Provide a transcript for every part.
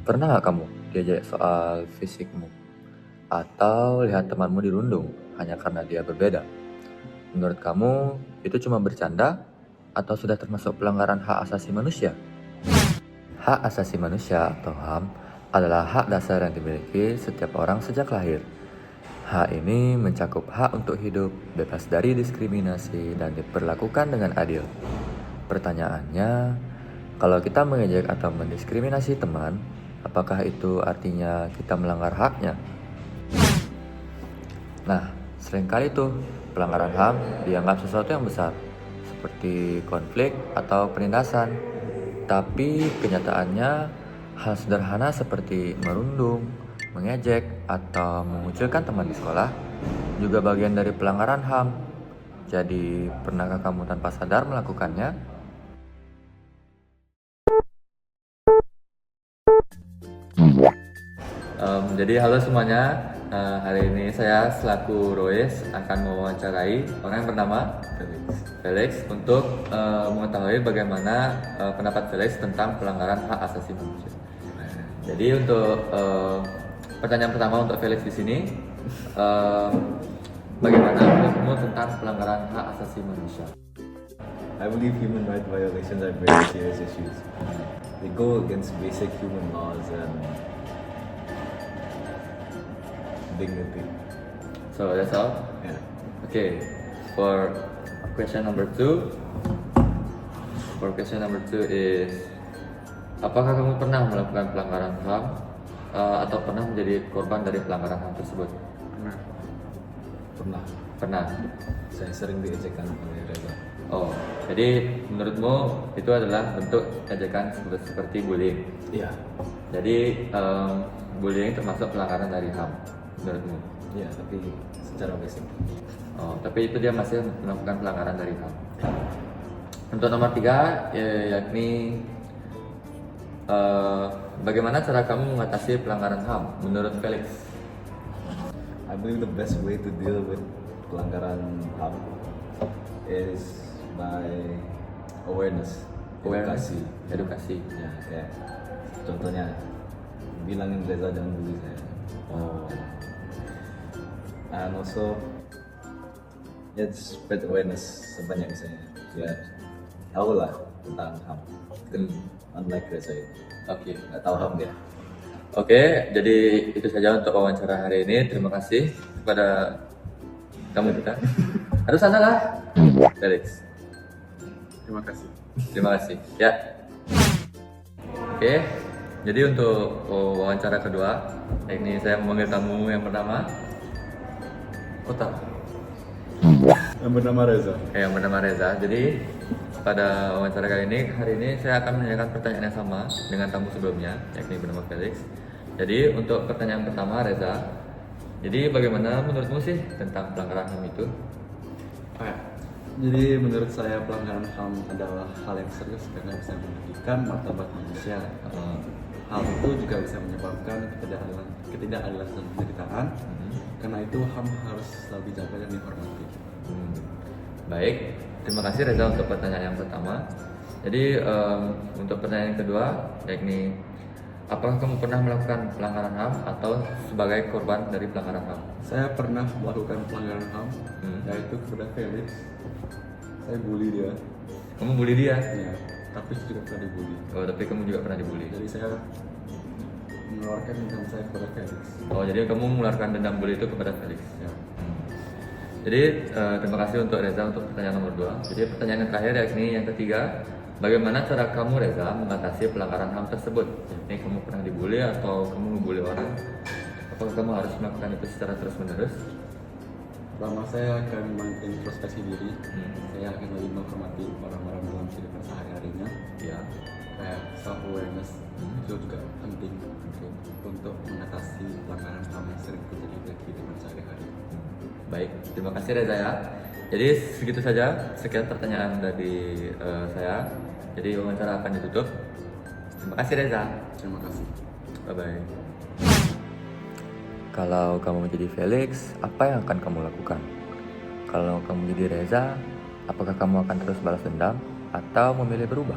Pernah nggak kamu diajak soal fisikmu? Atau lihat temanmu dirundung hanya karena dia berbeda? Menurut kamu, itu cuma bercanda? Atau sudah termasuk pelanggaran hak asasi manusia? Hak asasi manusia atau HAM adalah hak dasar yang dimiliki setiap orang sejak lahir. Hak ini mencakup hak untuk hidup, bebas dari diskriminasi, dan diperlakukan dengan adil. Pertanyaannya, kalau kita mengejek atau mendiskriminasi teman, apakah itu artinya kita melanggar haknya? Nah, seringkali tuh pelanggaran HAM dianggap sesuatu yang besar, seperti konflik atau penindasan. Tapi kenyataannya, hal sederhana seperti merundung, mengejek, atau mengucilkan teman di sekolah juga bagian dari pelanggaran HAM. Jadi, pernahkah kamu tanpa sadar melakukannya? Jadi halo semuanya. Hari ini saya selaku Roes akan mewawancarai orang yang bernama Felix untuk mengetahui bagaimana pendapat Felix tentang pelanggaran hak asasi manusia. Jadi untuk pertanyaan pertama untuk Felix di sini, bagaimana menurutmu tentang pelanggaran hak asasi manusia? I believe human rights violations are very serious issues. They go against basic human laws and dignity. So that's all? Yeah. Okay, for question number two is, apakah kamu pernah melakukan pelanggaran HAM atau pernah menjadi korban dari pelanggaran HAM tersebut? Pernah. Saya sering diejekkan oleh Reza. Oh, jadi menurutmu itu adalah bentuk ejekan seperti bullying? Iya. Jadi bullying termasuk pelanggaran dari HAM menurutmu? Iya, tapi secara basic. Oh, tapi itu dia masih melakukan pelanggaran dari HAM. Untuk nomor 3, yakni bagaimana cara kamu mengatasi pelanggaran HAM menurut Felix? I believe the best way to deal with pelanggaran HAM is by awareness. Edukasi. Ya, kayak contohnya bilangin Reza jangan bully saya. Oh, And also spread awareness sebanyak misalnya biar tahu lah tentang HAM. Unlike Reza itu oke. nggak tahu HAM dia. Oke, jadi itu saja untuk wawancara hari ini. Terima kasih kepada kamu kita. Harus sana lah, Felix. Terima kasih. Ya. Oke, jadi untuk wawancara kedua, ini saya memanggil tamu yang pertama. Kota. Yang bernama Reza. Yang bernama Reza. Jadi pada wawancara kali ini, hari ini saya akan menanyakan pertanyaan yang sama dengan tamu sebelumnya, yakni bernama Felix. Jadi untuk pertanyaan pertama, Reza, jadi bagaimana menurutmu sih tentang pelanggaran HAM itu? Jadi menurut saya pelanggaran HAM adalah hal yang serius karena bisa merugikan martabat manusia. Hal itu juga bisa menyebabkan ketidakadilan dan penderitaan. Karena itu HAM harus selalu dijaga dan dihormati. Baik, terima kasih Reza untuk pertanyaan yang pertama. Jadi untuk pertanyaan yang kedua, yakni apakah kamu pernah melakukan pelanggaran HAM atau sebagai korban dari pelanggaran HAM? Saya pernah melakukan pelanggaran HAM, yaitu kepada Felix. Saya bully dia. Kamu bully dia? Ya, tapi saya juga pernah dibully. Oh, tapi kamu juga pernah dibully. Jadi saya mengeluarkan dendam saya kepada Felix. Oh, jadi kamu mengeluarkan dendam bully itu kepada Felix. Ya. Jadi terima kasih untuk Reza untuk pertanyaan nomor 2. Jadi pertanyaan yang terakhir yakni yang ketiga, bagaimana cara kamu Reza mengatasi pelanggaran HAM tersebut? Ini kamu pernah dibully atau kamu ngebully orang? Apakah kamu harus melakukan itu secara terus-menerus? Pertama saya akan mengintrospeksi diri. Saya akan lebih menghormati orang-orang dalam kehidupan sehari-harinya. Ya. Kayak self awareness itu juga penting untuk mengatasi pelanggaran HAM yang sering terjadi di kehidupan sehari-hari. Baik, terima kasih Reza ya. Jadi segitu saja, sekian pertanyaan dari saya. Jadi wawancara akan ditutup. Terima kasih Reza. Terima kasih. Bye bye. Kalau kamu menjadi Felix, apa yang akan kamu lakukan? Kalau kamu menjadi Reza, apakah kamu akan terus balas dendam atau memilih berubah?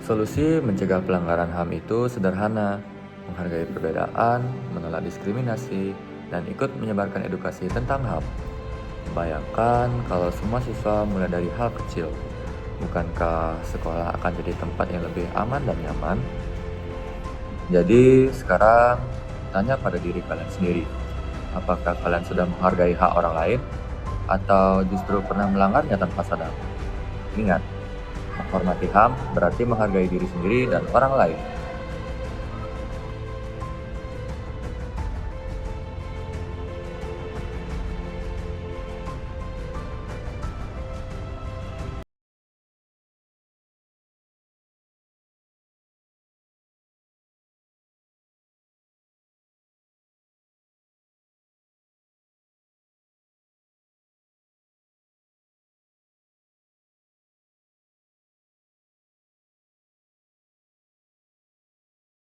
Solusi mencegah pelanggaran HAM itu sederhana, menghargai perbedaan, menolak diskriminasi, dan ikut menyebarkan edukasi tentang HAM. Bayangkan kalau semua siswa mulai dari hal kecil, bukankah sekolah akan jadi tempat yang lebih aman dan nyaman? Jadi sekarang tanya pada diri kalian sendiri, apakah kalian sudah menghargai hak orang lain atau justru pernah melanggarnya tanpa sadar? Ingat, menghormati HAM berarti menghargai diri sendiri dan orang lain.